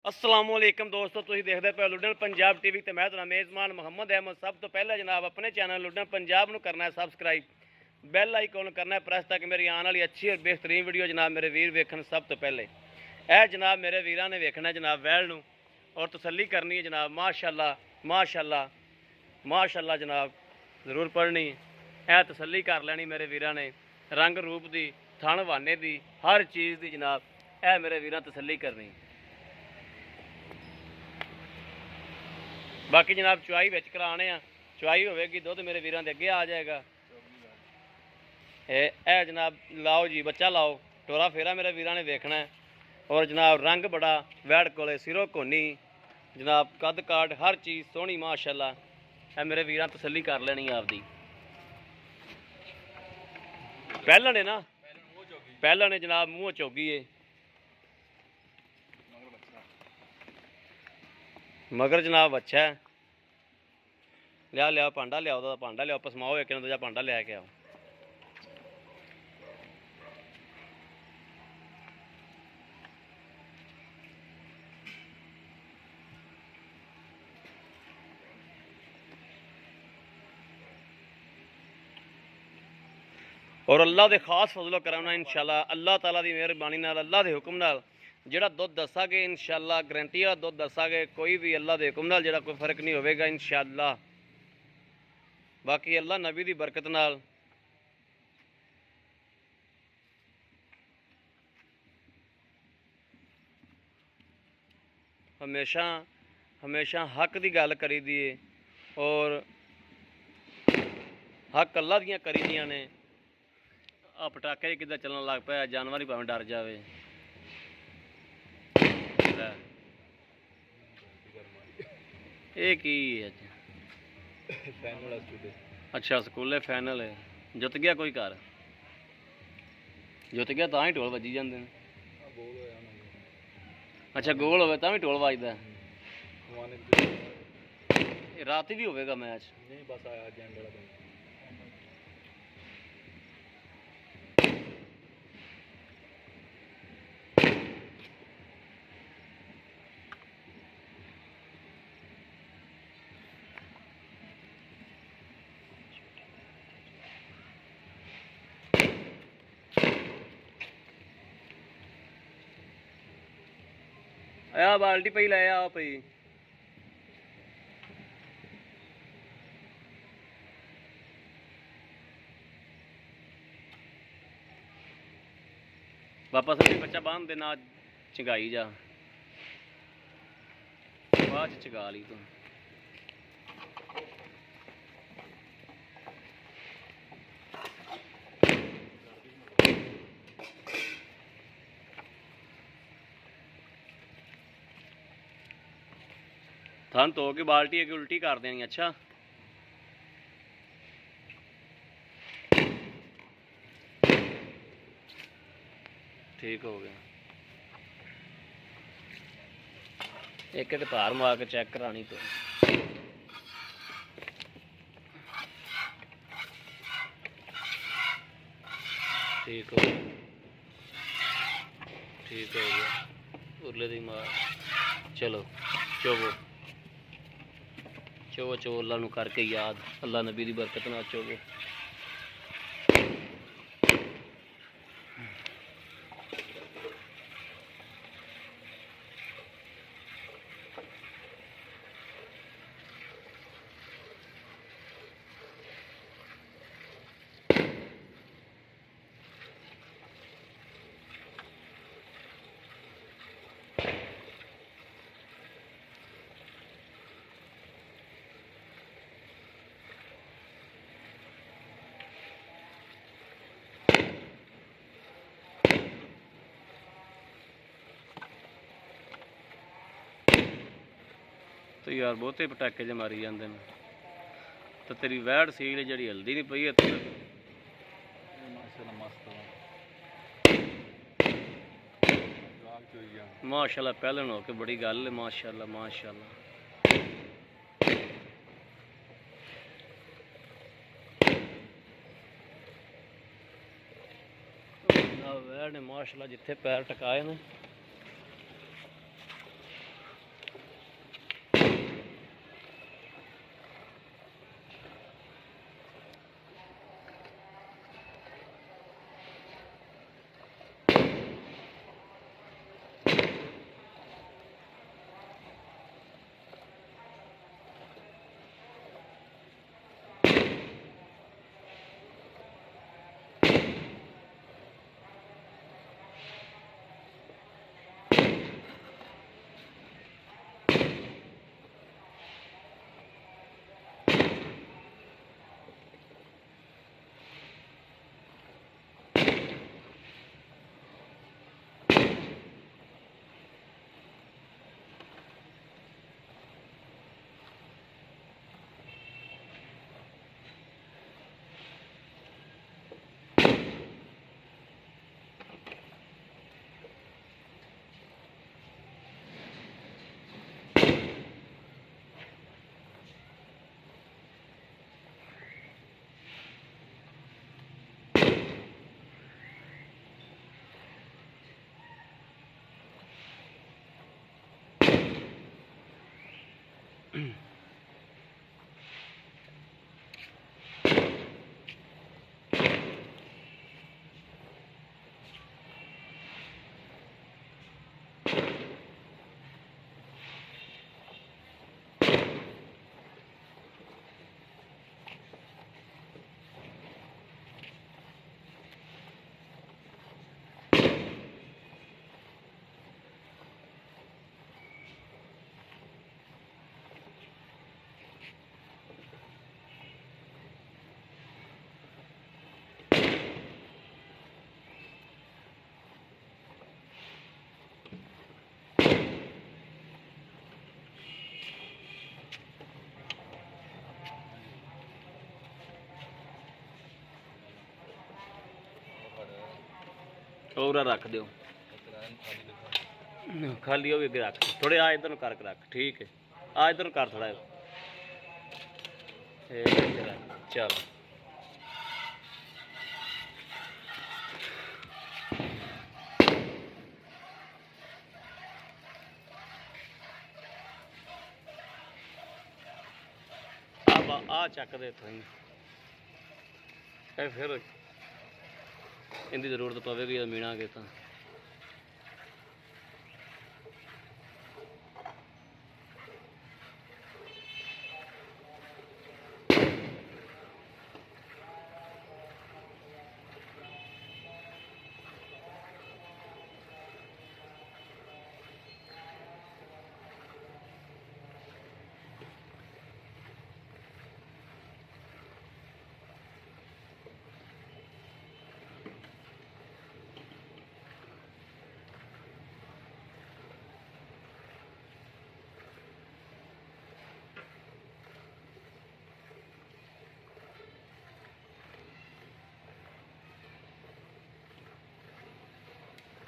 असलामुअलैकुम दोस्तों, तुसीं देखदे पे लुडन पंजाब टीवी ते मैं तुहाडा मेज़बान मोहम्मद अहमद। सब तो पहले जनाब अपने चैनल लुडन पंजाब नूं करना है सबसक्राइब, बैल आइकॉन करना है प्रेस, ताकि मेरी आने वाली अच्छी और बेहतरीन वीडियो जनाब मेरे वीर वेखन सब तो पहले। यह जनाब मेरे वीरां ने वेखना जनाब वैल नूं और तसल्ली करनी है जनाब। माशाअल्लाह माशाअल्लाह माशाअल्लाह जनाब जरूर पढ़नी, यह तसल्ली कर लैनी मेरे वीरां ने, रंग रूप की थण वाने की हर चीज़ की जनाब यह मेरे वीरां तसल्ली करनी। बाकी जनाब चुआई बिच कराने आ, चुआई होगी दुध मेरे वीरां दे अगे आ जाएगा। ए जनाब लाओ जी, बच्चा लाओ, टोरा फेरा मेरे वीरां ने वेखना है। और जनाब रंग बड़ा वैड़ कोले, सिरों कोनी जनाब, कद काट हर चीज़ सोहनी माशाअल्लाह। है मेरे वीरां तसल्ली कर लेनी आपदी। पहलन है ना, पहलन है जनाब, मूँह चौगी है, मगर जनाब अच्छा है। लिया लिया भांडा लियाओ, भांडा लियाओ, पसमाओ एक दूजा भांडा लिया के आओ। और अल्लाह के खास फजलो कराना इंशाअल्लाह, अल्लाह ताला की मेहरबानी नाल, अल्लाह के हुक्म नाल जिहड़ा दुध दसांगे इंशाअल्लाह, गारंटी वाला दुध दसांगे, कोई भी अल्लाह के हुक्म नाल जिहड़ा कोई फर्क नहीं होगा इंशाअल्लाह। बाकी अल्लाह नबी की बरकत नाल हमेशा हमेशा हक की गल करी दी है और हक अल्लाह दियां करी दियां ने। आ पटाखे किधर चलन लग पाया, जानवर ही भावें डर जाए। ये की है अच्छा स्कूले फाइनल है, जुत गया कोई घर, जुत गया तां ही ढोल वजी जाते हैं। अच्छा गोल होवे तां भी ढोल वजदा, रात भी होगा मैच। आ बाल्टी पई लै आ पई, वापस अपनी बच्चा बांध देना, चंगाई जा बाद चगा ली तू। थन धो के बाल्टी अगे उल्टी कर देनी। अच्छा ठीक हो गया, एक एक धार मार के चेक करानी तो ठीक हो गया, ठीक हो गया। उरले दी मार, चलो चोवो चोवो चोवो, अल्लाह नू करके याद, अल्लाह नबी दी बरकत नाल चोवो। तो यार बहुते पटाखे ज मारी जाते हैं, तो तेरी वैड़ सील जी हल्दी नहीं पई इत्थे। माशाअल्लाह पहलन हो के बड़ी गल है, माशाअल्लाह माशाअल्लाह। वैड़ ने माशाअल्लाह जिथे पैर टकाए ना, ਹੋਰ ਰੱਖ ਦਿਓ ਖਾਲੀ ਉਹ ਵੀ ਅੱਗੇ ਰੱਖ ਥੋੜੇ ਆ ਇਧਰ ਨੂੰ ਕਰਕੇ ਰੱਖ ਠੀਕ ਹੈ ਆ ਇਧਰ ਨੂੰ ਕਰ ਥੋੜਾ ਚਲ ਆ ਚੱਕਦੇ ਇੱਥੋਂ ਹੀ ਇਹ ਫਿਰ ਇਹਦੀ ਜ਼ਰੂਰਤ ਪਵੇਗੀ ਮੀਣਾਂਗੇ ਤਾਂ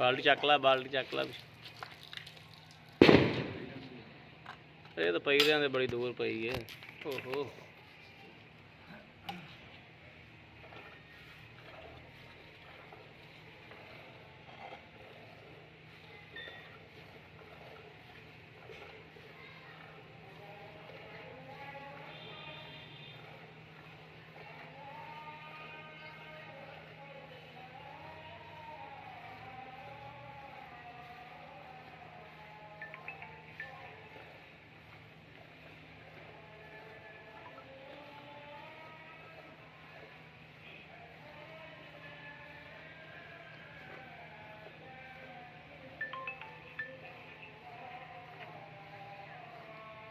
ਬਾਲਟੀ ਚੱਕ ਲੈ ਇਹ ਤਾਂ ਪਈ ਰਿਆਂ ਦੇ ਬੜੀ ਦੂਰ ਪਈ ਹੈ ਓਹੋ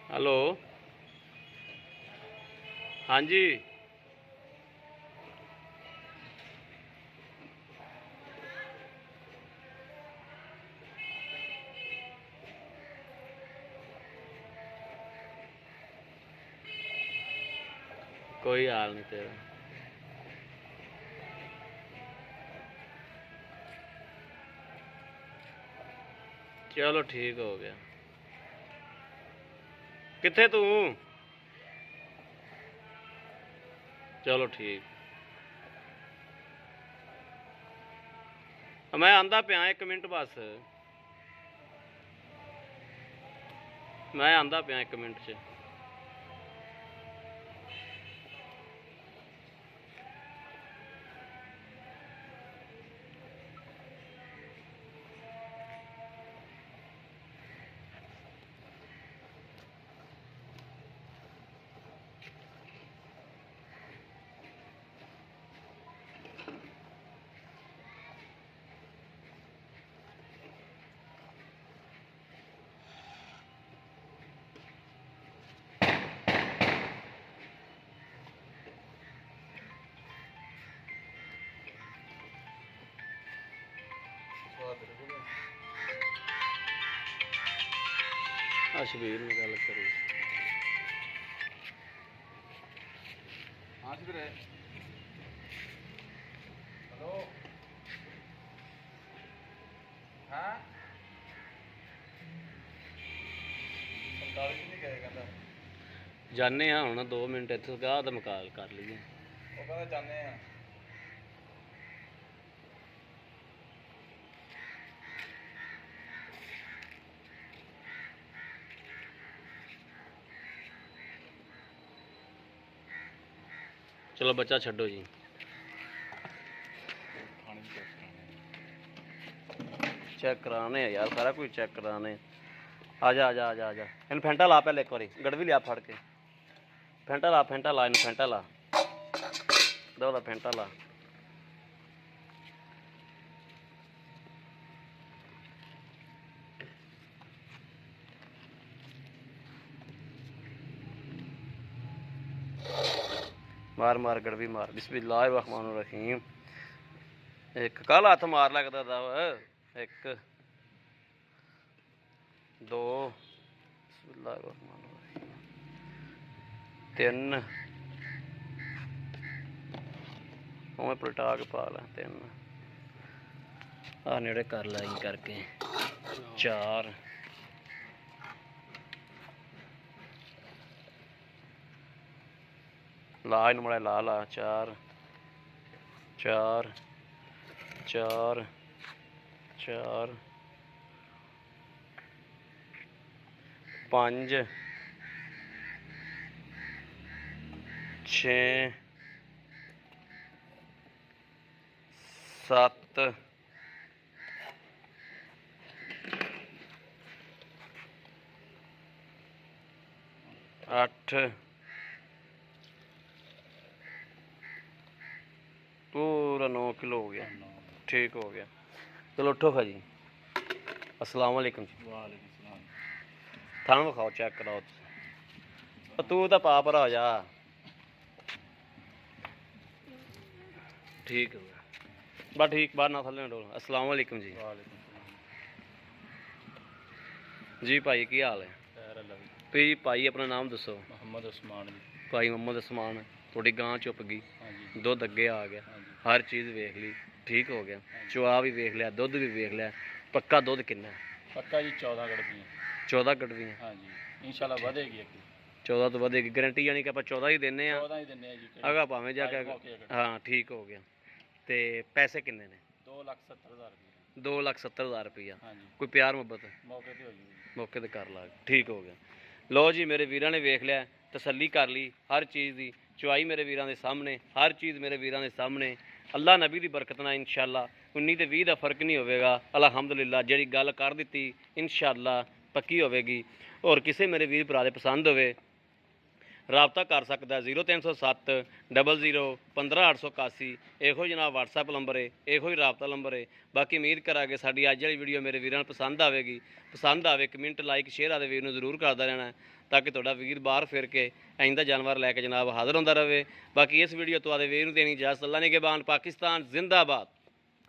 हेलो हाँ जी कोई हाल नहीं तेरा चलो ठीक हो गया किथे तू चलो ठीक मैं आंदा पिया 1 मिनट बस मैं आंदा पिया 1 मिनट च शबीर में गल करी हाँ शबीर हेलो हाँ 45 नहीं गए कहता जाने हाँ हुण 2 मिनट इत्थे गाह दा मुकाल कर लईए वो कहंदा जाने हाँ ਚਲੋ ਬੱਚਾ ਛੱਡੋ ਜੀ। ਚੈੱਕ ਕਰਾਣੇ ਆ ਯਾਰ, ਸਾਰਾ ਕੁਝ ਚੈੱਕ ਕਰਾਣੇ। ਆ ਜਾ ਆ ਜਾ ਆ ਜਾ ਆ ਜਾ, ਇਹਨੂੰ ਫੈਂਟਾ ਲਾ ਪਹਿਲੇ ਇੱਕ ਵਾਰੀ, ਗੜਵੀ ਲਿਆ ਫੜ ਕੇ। ਫੈਂਟਾ ਲਾ ਇਹਨੂੰ ਫੈਂਟਾ ਲਾ, ਉਹਦਾ ਫੈਂਟਾ ਲਾ। ਮਾਰ ਮਾਰ ਗੜਵੀ ਮਾਰ। ਬਿਸਮਿल्लाह रहमान रहीम। ਇੱਕ ਕੱਲ ਹੱਥ ਮਾਰ ਲੱਗਦਾ ਦਾ 1 2 ਬਿਸਮਿल्लाह रहमान रहीम 3 ਉਵੇਂ ਪਲਟਾ ਕੇ ਪਾ ਲੈ 3 ਆ ਨੇੜੇ ਕਰ ਲੈ ਜੀ ਕਰਕੇ 4 ਲਾ ਇਹਨੂੰ ਮੜਾ ਲਾ 4 4 4 4 5 6 7 8 पूरा 9 किलो हो गया। ठीक हो गया। चलो उठो खा जी। अस्सलाम वालेकुम जी। थाना विखाओ, चेक कराओ। तू तो पा पर आ जा। ठीक हो गया बस, ठीक बाहर ना थले डोल। अस्सलाम वालेकुम जी। जी भाई की हाल है भाई? अपना नाम दसो। मोहम्मद उस्मान जी। भाई मोहम्मद उस्मान, थोड़ी गां चुप गई, दुध अगे आ गया, हर चीज़ वेख ली, ठीक हो गया। चुआ भी वेख लिया, दुध भी वेख लिया। पक्का दुध कितना? पक्का जी 14 गड़वियाँ। 14 गड़वियाँ? हाँ जी, इंशाल्लाह बढ़ेगी अगे। 14 तो बढ़ेगी, गारंटी यानी कि आप 14 ही देने 14 ही देने जी। अगा भावें जाके। हाँ ठीक हो गया। तो पैसे किन्ने ने? 2,70,000 रुपये। 2,70,000 रुपया। हाँ जी। कोई प्यार मुहब्बत मौके पे हो जी। मौके ते कर ला, ठीक हो गया। लो जी, मेरे वीरां ने वेख लिया, तसल्ली कर ली हर चीज़ की। चुआई मेरे वीरां दे सामने, हर चीज़ मेरे वीरां दे सामने। अल्लाह नबी दी बरकत नाल इंशाअल्लाह 19 ते 20 का फर्क नहीं होगा। अलहमदुलिल्लाह जिहड़ी गल कर दी इंशाअल्लाह पक्की होगी। और किसी मेरे वीर भरा दे पसंद होवे राबता कर सकता है 0307 00 15 881। इहो जनाब व्हाट्सएप नंबर है, इहो ही राबता नंबर है। बाकी उम्मीद करा कि साडी अज वाली वीडियो मेरे वीरां पसंद आएगी। पसंद आवे कमेंट लाइक शेयर आदे वीर नूं जरूर करदा रहना ताकि तुहाडा वीर बाहर फिर के आइंदा जानवर लैके जनाब हाज़र होंदा रहे। बाकी इस वीडियो तो आदे वीर नूं देनी इजाज़त। अल्लाह ने के बान। पाकिस्तान जिंदाबाद।